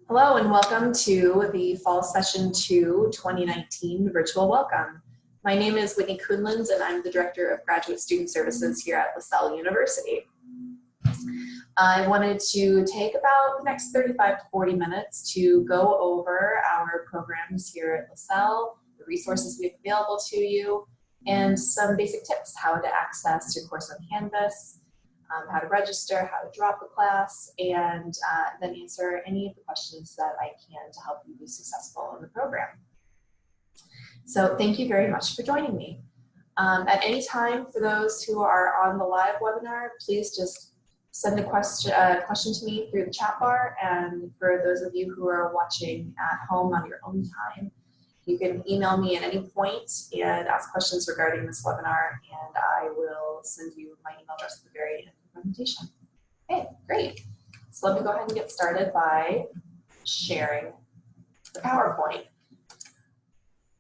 Hello and welcome to the Fall Session 2 2019 Virtual Welcome. My name is Whitney Kuhnlens and I'm the Director of Graduate Student Services here at Lasell University. I wanted to take about the next 35 to 40 minutes to go over our programs here at Lasell, the resources we have available to you, and some basic tips, how to access your course on Canvas, how to register, how to drop a class, and then answer any of the questions that I can to help you be successful in the program. So thank you very much for joining me. At any time, for those who are on the live webinar, please just send a question to me through the chat bar. And for those of you who are watching at home on your own time, you can email me at any point and ask questions regarding this webinar, and I will send you my email address at the very end of the presentation. Okay, great. So let me go ahead and get started by sharing the PowerPoint.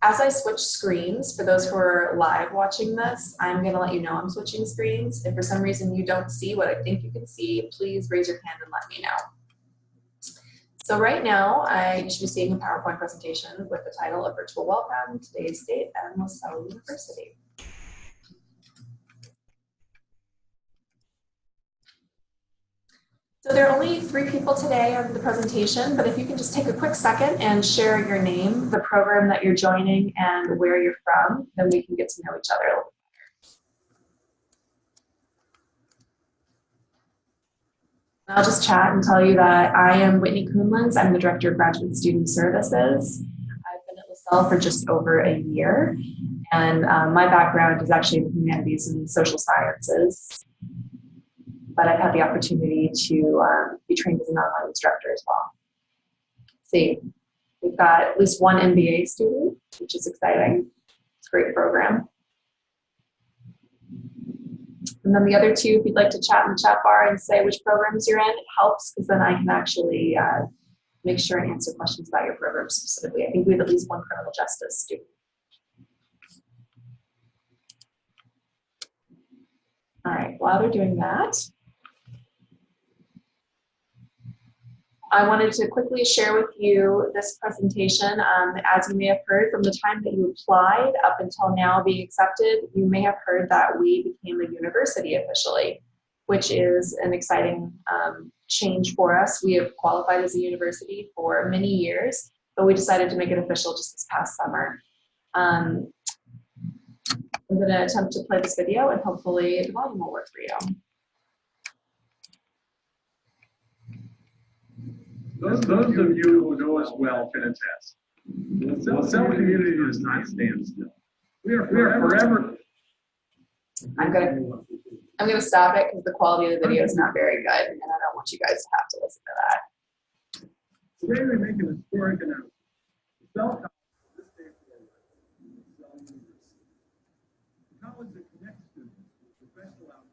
As I switch screens, for those who are live watching this, I'm going to let you know I'm switching screens. If for some reason you don't see what I think you can see, please raise your hand and let me know. So right now, you should be seeing a PowerPoint presentation with the title of Virtual Welcome, Today's Date at Lasell University. So there are only 3 people today on the presentation, but if you can just take a quick second and share your name, the program that you're joining, and where you're from, then we can get to know each other a little bit. I'll just chat and tell you that I am Whitney Kuhnlens. I'm the Director of Graduate Student Services. I've been at Lasell for just over a year, and my background is actually in the humanities and social sciences, but I've had the opportunity to be trained as an online instructor as well. See, we've got at least 1 MBA student, which is exciting. It's a great program. And then the other 2, if you'd like to chat in the chat bar and say which programs you're in, it helps because then I can actually make sure and answer questions about your program specifically. I think we have at least 1 criminal justice student. All right, while they're doing that, I wanted to quickly share with you this presentation. As you may have heard, from the time that you applied up until now being accepted, you may have heard that we became a university officially, which is an exciting change for us. We have qualified as a university for many years, but we decided to make it official just this past summer. I'm going to attempt to play this video, and hopefully the volume will work for you. Those of you who know us well can attest. The Lasell community does not stand still. We are forever. I'm gonna stop it because the quality of the video is not very good, and I don't want you guys to have to listen to that. Today we make an historic announcement. Lasell College this day forward, Lasell University. The college that connects students with professional outcomes.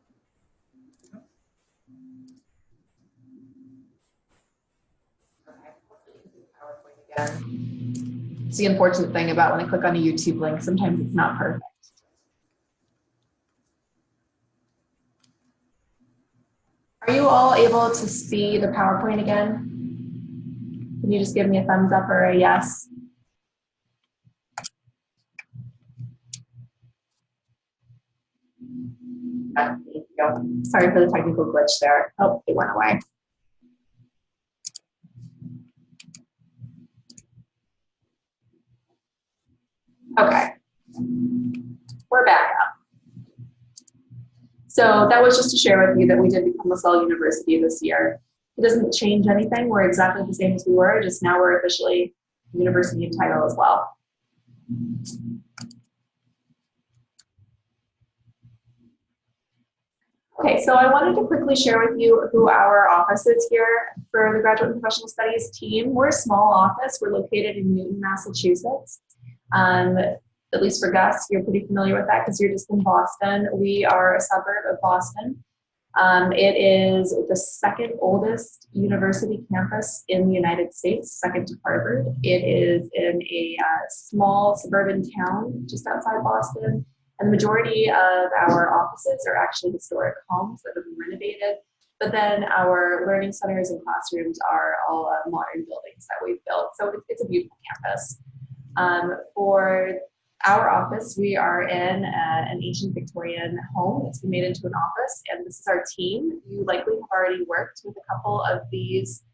It's the unfortunate thing about when I click on a YouTube link, sometimes it's not perfect. Are you all able to see the PowerPoint again? Can you just give me a thumbs up or a yes? Thank you. Sorry for the technical glitch there. Oh, it went away. Okay, we're back up. So that was just to share with you that we did become Lasell University this year. It doesn't change anything. We're exactly the same as we were, just now we're officially university in title as well. Okay, so I wanted to quickly share with you who our office is here for the Graduate and Professional Studies team. We're a small office. We're located in Newton, Massachusetts. At least for Gus, you're pretty familiar with that because you're just in Boston. We are a suburb of Boston. It is the 2nd oldest university campus in the United States, 2nd to Harvard. It is in a small suburban town just outside Boston. And the majority of our offices are actually historic homes that have been renovated But then our learning centers and classrooms are all modern buildings that we've built. So it's a beautiful campus. For our office, we are in an ancient Victorian home that's been made into an office, and this is our team. You likely have already worked with a couple of these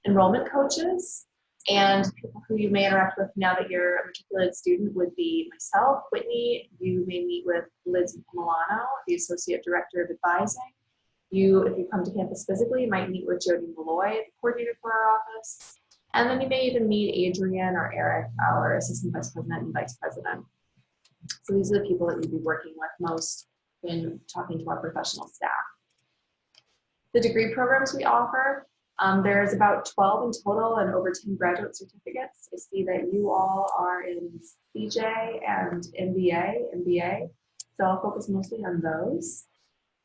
enrollment coaches, and people who you may interact with now that you're a matriculated student would be myself, Whitney. You may meet with Liz Milano, the Associate Director of Advising. If you come to campus physically, you might meet with Jody Malloy, the coordinator for our office. And then you may even meet Adrian or Eric, our Assistant Vice President and Vice President. So these are the people that you'd be working with most when talking to our professional staff. The degree programs we offer, there's about 12 in total and over 10 graduate certificates. I see that you all are in CJ and MBA, so I'll focus mostly on those.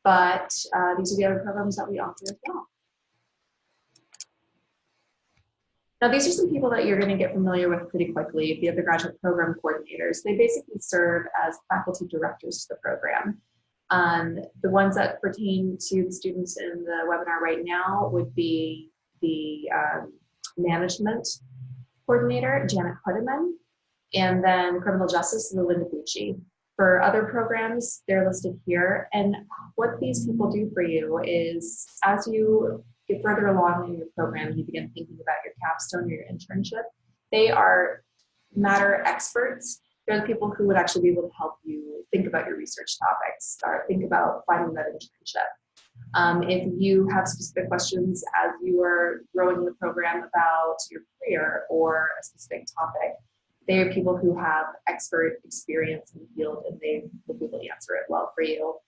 But these are the other programs that we offer as well. Now, these are some people that you're going to get familiar with pretty quickly, the other graduate program coordinators. They basically serve as faculty directors to the program. The ones that pertain to the students in the webinar right now would be the management coordinator, Janet Pudeman, and then criminal justice, Linda Bucci. For other programs, they're listed here. And what these people do for you is, as you get further along in your program, you begin thinking about your capstone or your internship. They are matter experts. They're the people who would actually be able to help you think about your research topics, or think about finding that internship. If you have specific questions as you are growing the program about your career or a specific topic, they are people who have expert experience in the field, and they will be able to answer it well for you.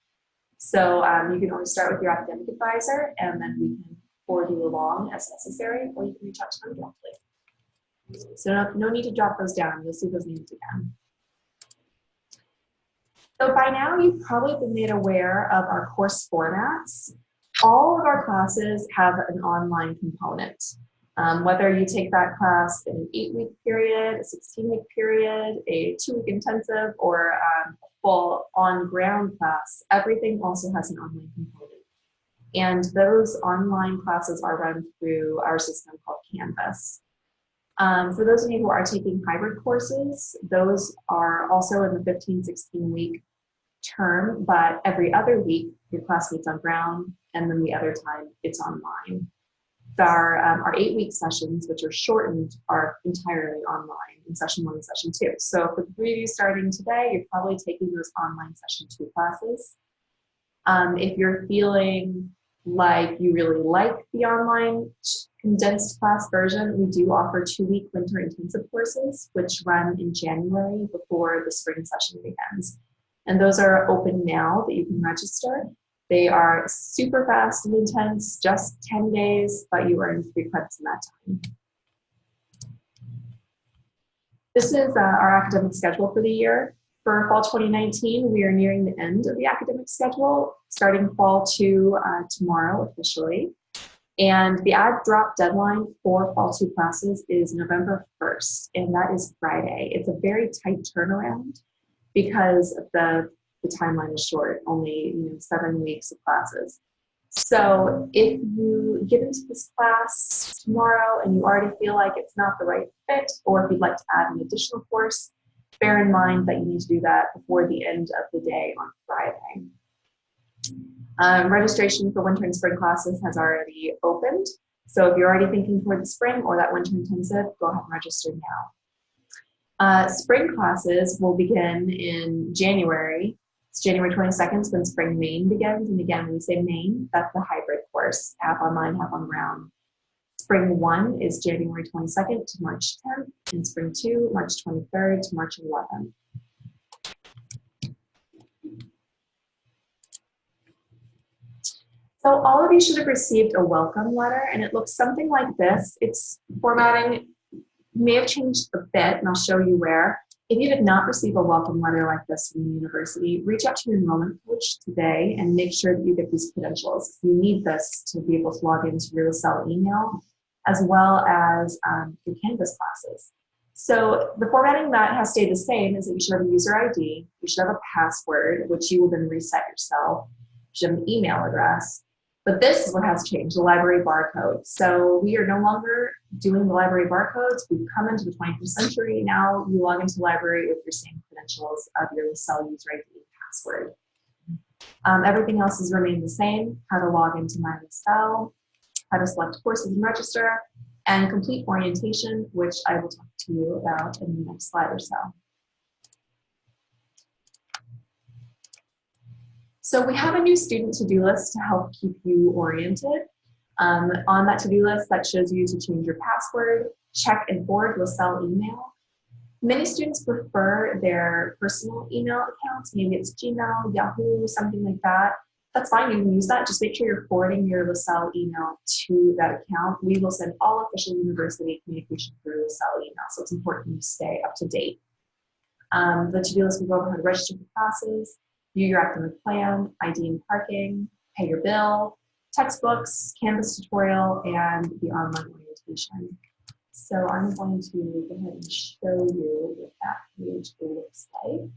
So you can always start with your academic advisor, and then we can forward you along as necessary, or you can reach out to them directly. So no need to jot those down. You'll see those names again. So by now, you've probably been made aware of our course formats. All of our classes have an online component. Whether you take that class in an 8-week period, a 16-week period, a 2-week intensive, or a full on-ground class, everything also has an online component. And those online classes are run through our system called Canvas. For those of you who are taking hybrid courses, those are also in the 15, 16-week term, but every other week your class meets on ground, and then the other time it's online. Our 8-week sessions, which are shortened, are entirely online in session 1 and session 2. So for the 3 of you starting today, you're probably taking those online session 2 classes. If you're feeling like you really like the online condensed class version, we do offer 2-week winter intensive courses, which run in January before the spring session begins. And those are open now that you can register. They are super fast and intense, just 10 days, but you earn 3 credits in that time. This is our academic schedule for the year. For fall 2019, we are nearing the end of the academic schedule, starting fall 2 tomorrow officially. And the add drop deadline for fall 2 classes is November 1st, and that is Friday. It's a very tight turnaround because the timeline is short, only 7 weeks of classes. So if you get into this class tomorrow and you already feel like it's not the right fit, or if you'd like to add an additional course, bear in mind that you need to do that before the end of the day on Friday. Registration for winter and spring classes has already opened. So if you're already thinking toward the spring or that winter intensive, go ahead and register now. Spring classes will begin in January. It's January 22nd when spring main begins. And again, when we say main, that's the hybrid course, half online, half on ground. Spring 1 is January 22nd to March 10th, and spring 2, March 23rd to March 11th. So all of you should have received a welcome letter, and it looks something like this. Its formatting may have changed a bit, and I'll show you where. If you did not receive a welcome letter like this from the university, reach out to your enrollment coach today and make sure that you get these credentials. You need this to be able to log into your Lasell email, as well as your Canvas classes. So the formatting that has stayed the same is that you should have a user ID, you should have a password, which you will then reset yourself, you should have an email address, But this is what has changed, the library barcode. So we are no longer doing the library barcodes. We've come into the 21st century. Now you log into the library with your same credentials of your Lasell user ID and password. Everything else has remained the same: how to log into My Lasell, how to select courses and register, and complete orientation, which I will talk to you about in the next slide or so. So we have a new student to-do list to help keep you oriented. On that to-do list, that shows you to change your password, check and forward Lasell email. Many students prefer their personal email accounts. Maybe it's Gmail, Yahoo, something like that. That's fine, you can use that. Just make sure you're forwarding your Lasell email to that account. We will send all official university communication through Lasell email, so it's important to stay up to date. The to-do list will go over how to register for classes, view your academic plan, ID and parking, pay your bill, textbooks, Canvas tutorial, and the online orientation. So I'm going to go ahead and show you what that page looks like.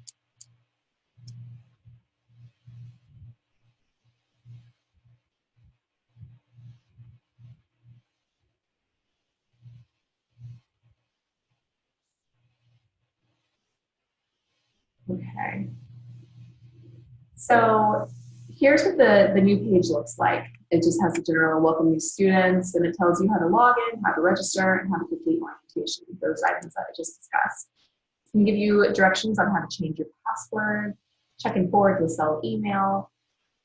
Okay. So here's what the new page looks like. It just has a general welcome new students, and it tells you how to log in, how to register, and how to complete orientation, those items that I just discussed. It can give you directions on how to change your password, check and forward Lasell email,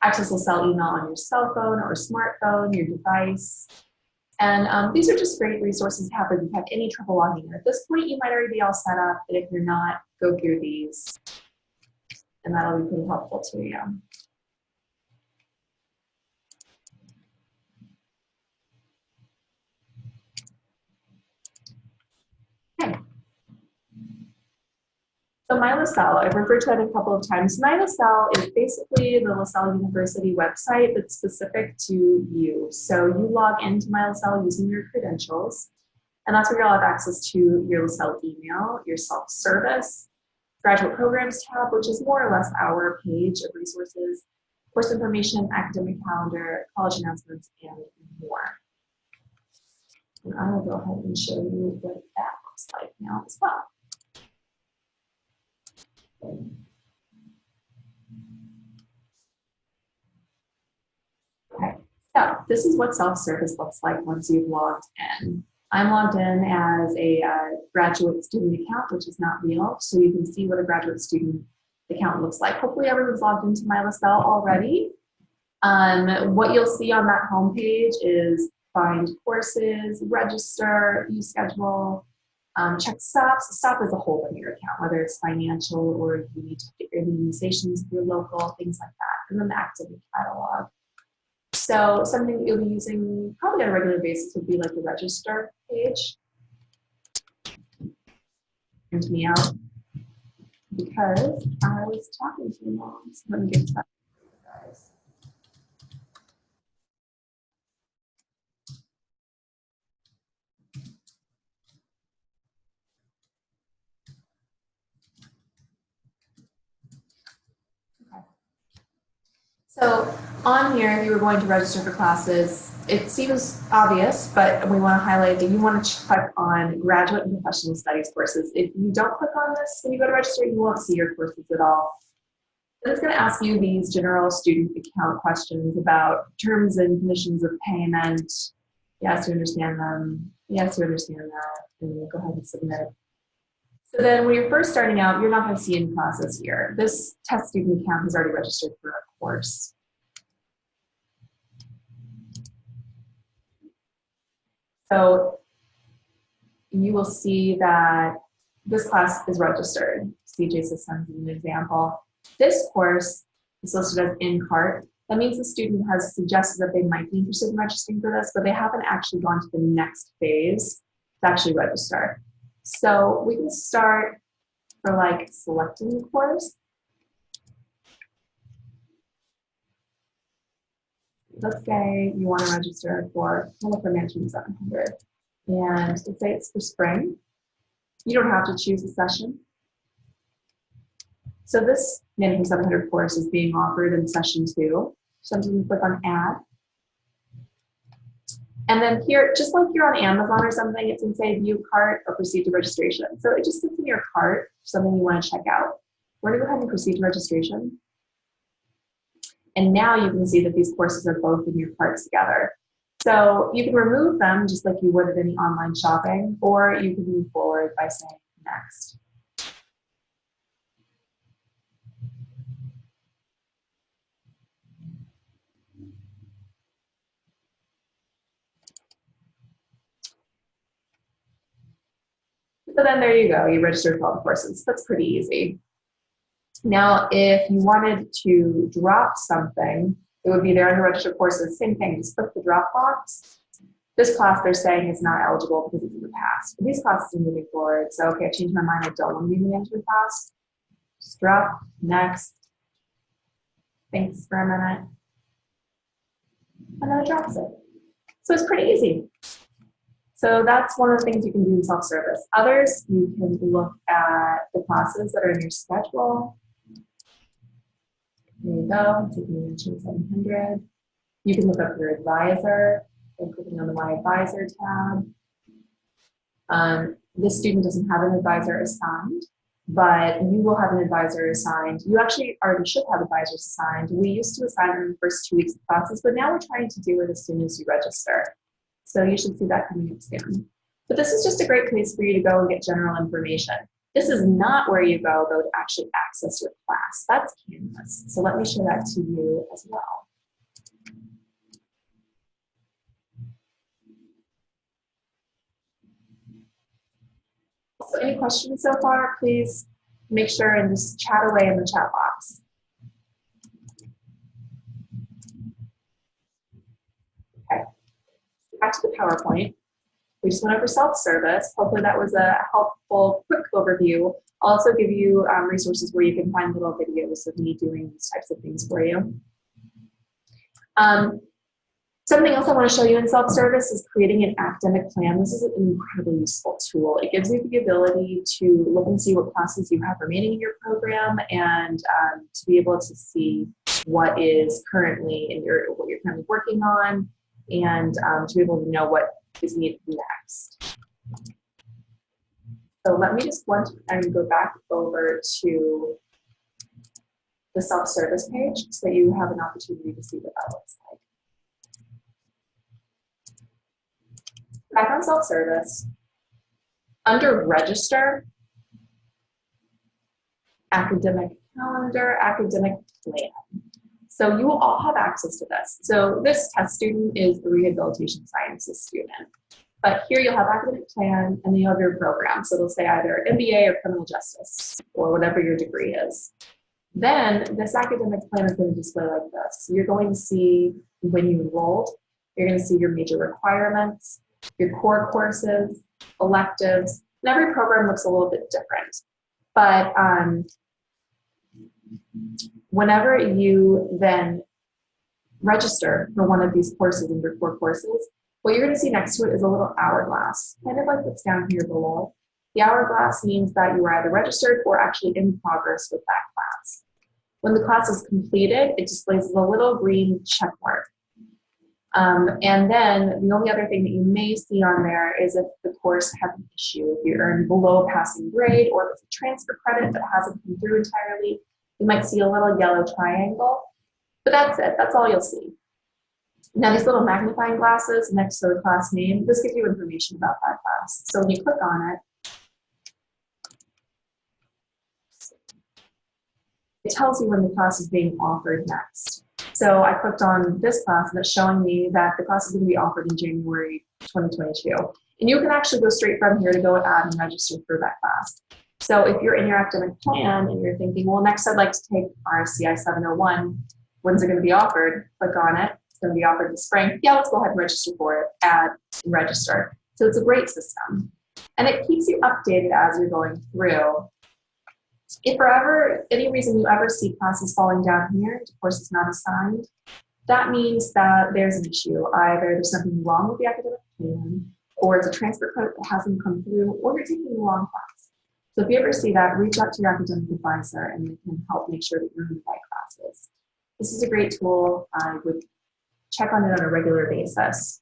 access Lasell email on your cell phone or smartphone, your device. And these are just great resources to have if you have any trouble logging in. At this point, you might already be all set up, but if you're not, go through these, and that'll be pretty helpful to you. Okay. So My Lasell, I've referred to it a couple of times. My Lasell is basically the Lasell University website that's specific to you. So you log into My Lasell using your credentials, and that's where you'll have access to your Lasell email, your self-service, graduate programs tab, which is more or less our page of resources, course information, academic calendar, college announcements, and more. And I will go ahead and show you what that looks like now as well. Okay, so this is what self-service looks like once you've logged in. I'm logged in as a graduate student account, which is not real, so you can see what a graduate student account looks like. Hopefully everyone's logged into My Lasell already. What you'll see on that homepage is find courses, register, view schedule, check stops. Stop is a hole in your account, whether it's financial or you need to get your immunizations if you're local, things like that. And then the activity catalog. So something that you'll be using probably on a regular basis would be like the register page. Print me out because I was talking too long. So let me get started, guys. So on here, if you were going to register for classes, it seems obvious, but we want to highlight that you want to click on graduate and professional studies courses. If you don't click on this when you go to register, you won't see your courses at all. And it's going to ask you these general student account questions about terms and conditions of payment. Yes, you understand them. Yes, you understand that. And we'll go ahead and submit. So then when you're first starting out, you're not going to see any classes here. This test student account has already registered for a course. So you will see that this class is registered. CJ Systems is an example. This course is listed as in cart. That means the student has suggested that they might be interested in registering for this, but they haven't actually gone to the next phase to actually register. So we can start for like selecting the course. Let's say you want to register for Management 700, and let's say it's for spring. You don't have to choose a session. So this Management 700 course is being offered in session 2. So I'm going to click on add. And then here, just like you're on Amazon or something, it's going to say view cart or proceed to registration. So it just sits in your cart, something you want to check out. We're going to go ahead and proceed to registration. And now you can see that these courses are both in your cart together. So you can remove them just like you would at any online shopping, or you can move forward by saying next. So then there you go, you registered for all the courses. That's pretty easy. Now, if you wanted to drop something, it would be there under registered courses. Same thing, just click the drop box. This class they're saying is not eligible because it's in the past. But these classes are moving forward. So, okay, I changed my mind. I don't want to be in the management class. Just drop, next. Thanks for a minute. And then it drops it. So it's pretty easy. So that's one of the things you can do in self-service. Others, you can look at the classes that are in your schedule. There you go, taking mention 700. You can look up your advisor by clicking on the My Advisor tab. This student doesn't have an advisor assigned, but you will have an advisor assigned. You actually already should have advisors assigned. We used to assign them in the first 2 weeks of classes, but now we're trying to do it as soon as you register. So you should see that coming up soon. But this is just a great place for you to go and get general information. This is not where you go, though, to actually access your class. That's Canvas. So let me show that to you as well. So any questions so far, please make sure and just chat away in the chat box. Okay, back to the PowerPoint. We just went over self-service. Hopefully that was a helpful, quick overview. I'll also give you resources where you can find little videos of me doing these types of things for you. Something else I want to show you in self-service is creating an academic plan. This is an incredibly useful tool. It gives you the ability to look and see what classes you have remaining in your program and to be able to see what is currently in what you're currently working on, and to be able to know what is needed next. So let me just go back over to the self-service page so that you have an opportunity to see what that looks like. Back on self-service, under register, academic calendar, academic plan. So you will all have access to this. So this test student is a rehabilitation sciences student. But here you'll have academic plan and then you have your program. So it'll say either MBA or criminal justice or whatever your degree is. Then this academic plan is going to display like this. You're going to see when you enrolled, you're going to see your major requirements, your core courses, electives, and every program looks a little bit different. But whenever you then register for one of these courses in your core courses, what you're going to see next to it is a little hourglass, kind of like what's down here below. The hourglass means that you are either registered or actually in progress with that class. When the class is completed, it displays a little green check mark. And then the only other thing that you may see on there is if the course has an issue, if you earn below a passing grade, or if it's a transfer credit that hasn't come through entirely, you might see a little yellow triangle. But that's it, that's all you'll see. Now these little magnifying glasses next to the class name, this gives you information about that class. So when you click on it tells you when the class is being offered next. So I clicked on this class and it's showing me that the class is going to be offered in January 2022. And you can actually go straight from here to go add and register for that class. So if you're in your academic plan and you're thinking, well, next I'd like to take RSCI 701, when's it going to be offered? Click on it. It's going to be offered in the spring. Yeah, let's go ahead and register for it, add and register. So it's a great system. And it keeps you updated as you're going through. If for any reason you ever see classes falling down here, the course is not assigned, that means that there's an issue. Either there's something wrong with the academic plan, or it's a transfer credit that hasn't come through, or you're taking the wrong class. So if you ever see that, reach out to your academic advisor and they can help make sure that you're in the right classes. This is a great tool. I would check on it on a regular basis.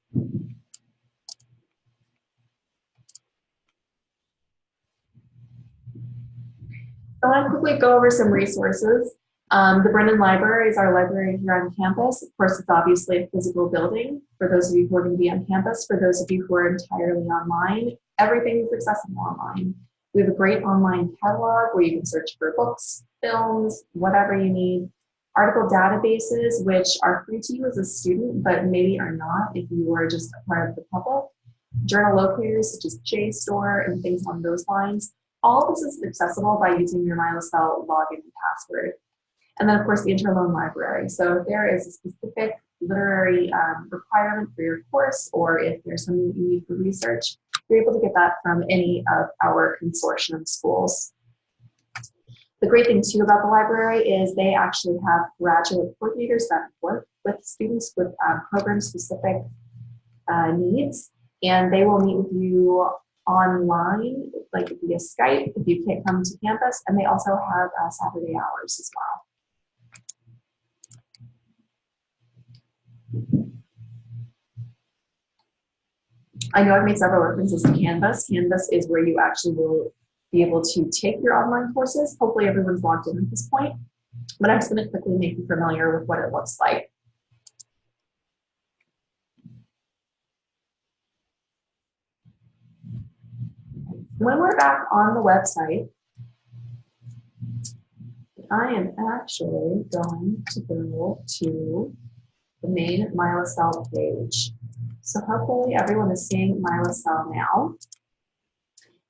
So I want to quickly go over some resources. The Brennan Library is our library here on campus. Of course, it's obviously a physical building for those of you who are going to be on campus. For those of you who are entirely online, everything is accessible online. We have a great online catalog where you can search for books, films, whatever you need. Article databases, which are free to you as a student, but maybe are not if you are just a part of the public. Journal locators such as JSTOR and things along those lines. All of this is accessible by using your Lasell login and password. And then, of course, the Interloan Library. So if there is a specific literary requirement for your course, or if there's something you need for research, you're able to get that from any of our consortium schools. The great thing, too, about the library is they actually have graduate coordinators that work with students with program-specific needs, and they will meet with you online, like via Skype, if you can't come to campus, and they also have Saturday hours as well. I know I've made several references to Canvas. Canvas is where you actually will be able to take your online courses. Hopefully everyone's logged in at this point, but I'm just going to quickly make you familiar with what it looks like. When we're back on the website, I am actually going to go to the main Lasell page. So hopefully everyone is seeing Lasell now.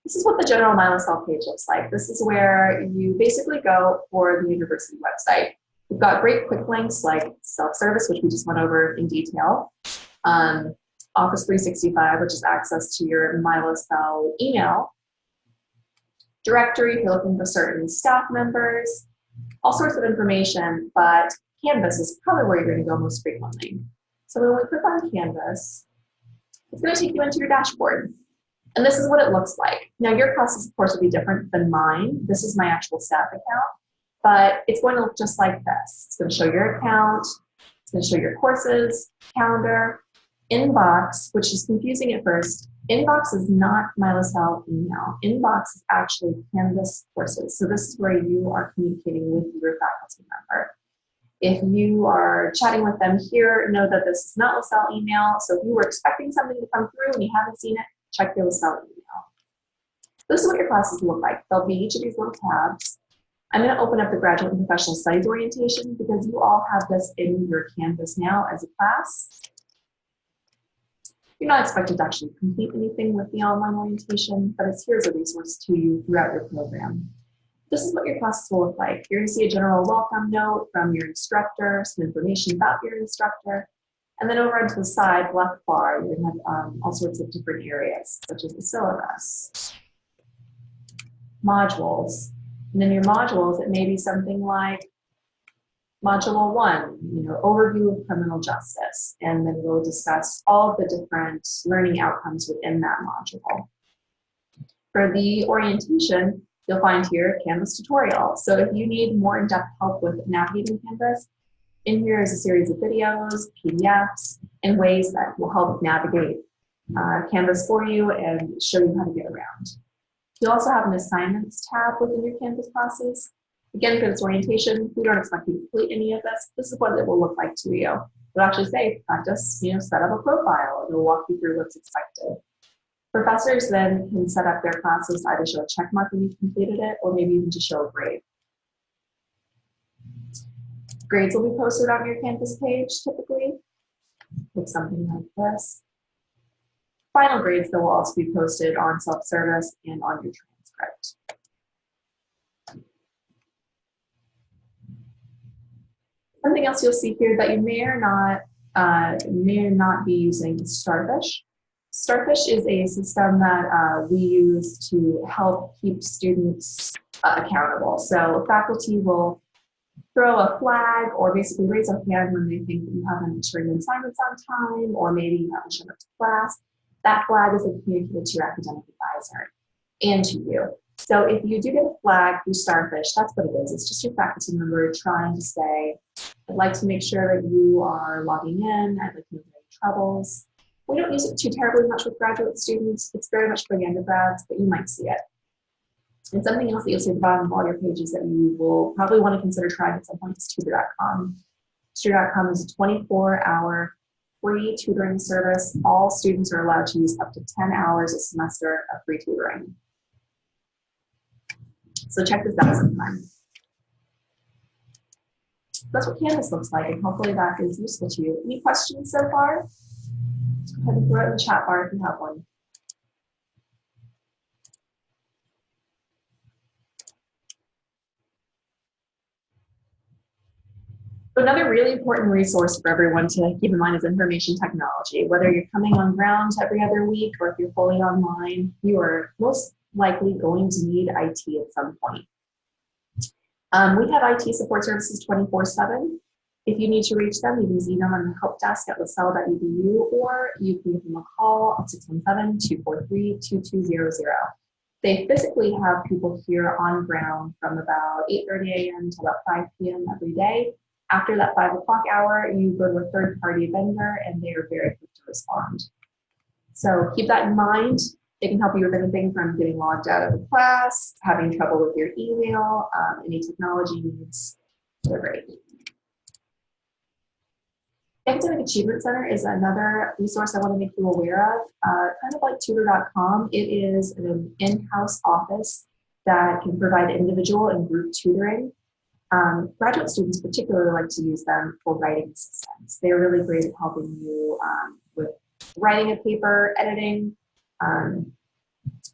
This is what the general Lasell page looks like. This is where you basically go for the university website. We've got great quick links like self-service, which we just went over in detail. Office 365, which is access to your Lasell email. Directory, if you're looking for certain staff members. All sorts of information, but Canvas is probably where you're going to go most frequently. So when we click on Canvas, it's going to take you into your dashboard. And this is what it looks like. Now your process, of course, will be different than mine. This is my actual staff account, but it's going to look just like this. It's going to show your account. It's going to show your courses, calendar, inbox, which is confusing at first. Inbox is not Lasell email. Inbox is actually Canvas courses. So this is where you are communicating with your faculty member. If you are chatting with them here, know that this is not Lasell email. So if you were expecting something to come through and you haven't seen it, check your Lasell email. This is what your classes look like. There'll be each of these little tabs. I'm going to open up the Graduate and Professional Studies orientation because you all have this in your Canvas now as a class. You're not expected to actually complete anything with the online orientation, but it's here as a resource to you throughout your program. This is what your classes will look like. You're going to see a general welcome note from your instructor, some information about your instructor, and then over onto the side, left bar, you're going to have all sorts of different areas, such as the syllabus, modules, and in your modules, it may be something like Module 1, overview of criminal justice, and then we'll discuss all of the different learning outcomes within that module. For the orientation, you'll find here Canvas tutorial. So if you need more in-depth help with navigating Canvas, in here is a series of videos, PDFs, and ways that will help navigate Canvas for you and show you how to get around. You also have an assignments tab within your Canvas classes. Again, for this orientation, we don't expect you to complete any of this. This is what it will look like to you. It'll actually say, practice, set up a profile. It'll walk you through what's expected. Professors then can set up their classes to either show a check mark when you've completed it, or maybe even to show a grade. Grades will be posted on your Canvas page, typically, with something like this. Final grades, though, will also be posted on self-service and on your transcript. Something else you'll see here that you may or not be using is Starfish. Starfish is a system that we use to help keep students accountable. So faculty will throw a flag or basically raise a hand when they think that you haven't turned in assignments on time, or maybe you haven't shown up to class. That flag is communicated to your academic advisor and to you. So if you do get a flag through Starfish, that's what it is. It's just your faculty member trying to say, I'd like to make sure that you are logging in. I'd like to know if there are any troubles. We don't use it too terribly much with graduate students. It's very much for the undergrads, but you might see it. And something else that you'll see at the bottom of all your pages that you will probably want to consider trying at some point is tutor.com. Tutor.com is a 24-hour free tutoring service. All students are allowed to use up to 10 hours a semester of free tutoring. So check this out sometime. That's what Canvas looks like, and hopefully that is useful to you. Any questions so far? Go ahead and throw it in the chat bar if you have one. Another really important resource for everyone to keep in mind is information technology. Whether you're coming on ground every other week or if you're fully online, you are most likely going to need IT at some point. We have IT support services 24/7. If you need to reach them, you can email them at helpdesk@lasell.edu, or you can give them a call at 617-243-2200. They physically have people here on ground from about 8:30 a.m. to about 5 p.m. every day. After that 5 o'clock hour, you go to a third-party vendor, and they are very quick to respond. So keep that in mind. They can help you with anything from getting logged out of the class, having trouble with your email, any technology needs. They're great. Academic Achievement Center is another resource I want to make you aware of. Kind of like tutor.com, it is an in-house office that can provide individual and group tutoring. Graduate students particularly like to use them for writing assistance. They're really great at helping you with writing a paper, editing, and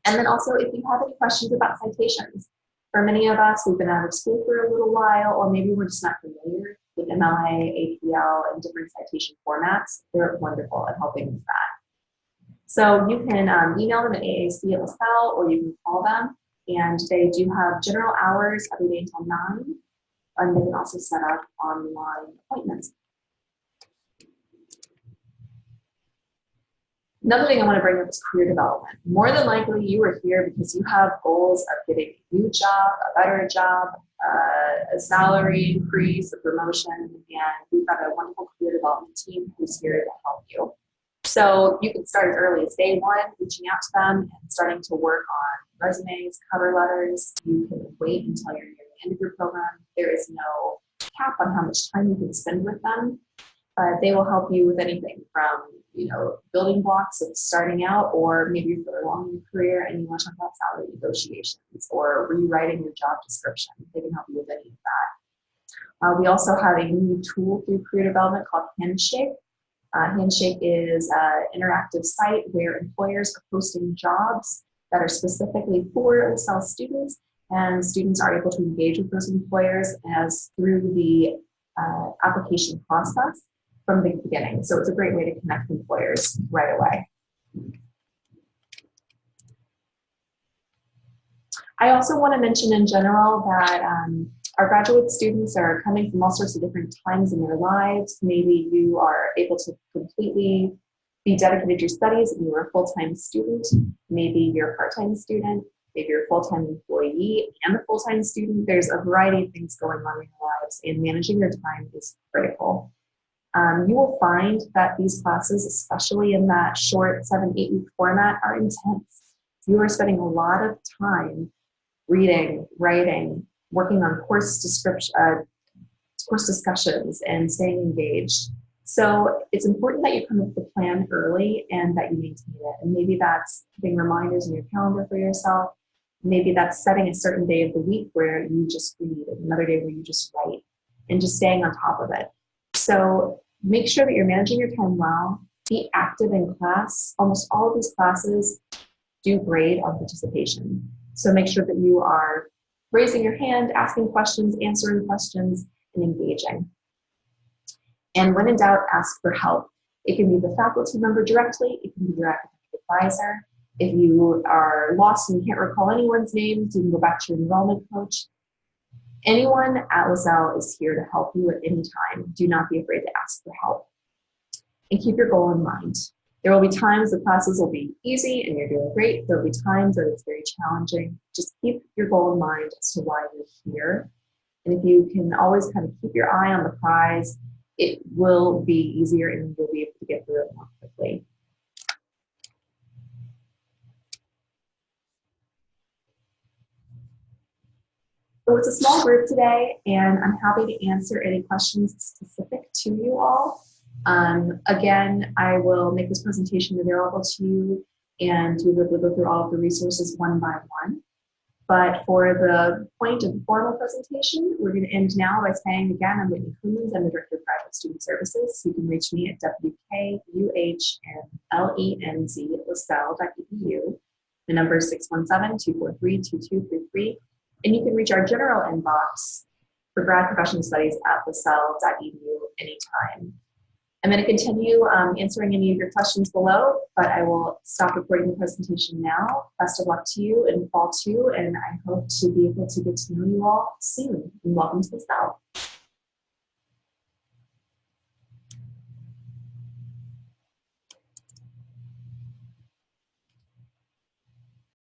then also if you have any questions about citations. For many of us, we've been out of school for a little while, or maybe we're just not familiar with MLA, APL, and different citation formats. They're wonderful at helping with that. So you can email them at AAC@Lasell, or you can call them, and they do have general hours every day until 9, and they can also set up online appointments. Another thing I want to bring up is career development. More than likely, you are here because you have goals of getting a new job, a better job, a salary increase, a promotion, and we've got a wonderful career development team who's here to help you. So you can start as early as day one, reaching out to them and starting to work on resumes, cover letters. You can wait until you're near the end of your program. There is no cap on how much time you can spend with them. They will help you with anything from, building blocks of starting out, or maybe you're further along in your career and you want to talk about salary negotiations or rewriting your job description. They can help you with any of that. We also have a new tool through career development called Handshake. Handshake is an interactive site where employers are posting jobs that are specifically for Lasell students, and students are able to engage with those employers as through the application process from the beginning. So it's a great way to connect with employers right away. I also want to mention in general that our graduate students are coming from all sorts of different times in their lives. Maybe you are able to completely be dedicated to your studies and you're a full-time student. Maybe you're a part-time student. Maybe you're a full-time employee and a full-time student. There's a variety of things going on in your lives, and managing your time is critical. You will find that these classes, especially in that short 7-8 week format, are intense. You are spending a lot of time reading, writing, working on course discussions, and staying engaged. So it's important that you come up with a plan early and that you maintain it. And maybe that's putting reminders in your calendar for yourself. Maybe that's setting a certain day of the week where you just read, and another day where you just write, and just staying on top of it. So make sure that you're managing your time well. Be active in class. Almost all of these classes do grade on participation. So make sure that you are raising your hand, asking questions, answering questions, and engaging. And when in doubt, ask for help. It can be the faculty member directly. It can be your academic advisor. If you are lost and you can't recall anyone's names, you can go back to your enrollment coach. Anyone at Lasell is here to help you at any time. Do not be afraid to ask for help. And keep your goal in mind. There will be times the classes will be easy and you're doing great. There will be times that it's very challenging. Just keep your goal in mind as to why you're here. And if you can always kind of keep your eye on the prize, it will be easier and you'll be able to get through it more quickly. So it's a small group today, and I'm happy to answer any questions specific to you all. Again, I will make this presentation available to you, and we will go through all of the resources one by one. But for the point of the formal presentation, we're going to end now by saying again, I'm Whitney Koonmans. I'm the Director of Graduate Student Services. You can reach me at wkuhnlenz@lasell.edu. The number is 617-243-2233. And you can reach our general inbox for grad professional studies at lasell.edu anytime. I'm going to continue answering any of your questions below, but I will stop recording the presentation now. Best of luck to you in fall 2, and I hope to be able to get to know you all soon. And welcome to Lasell.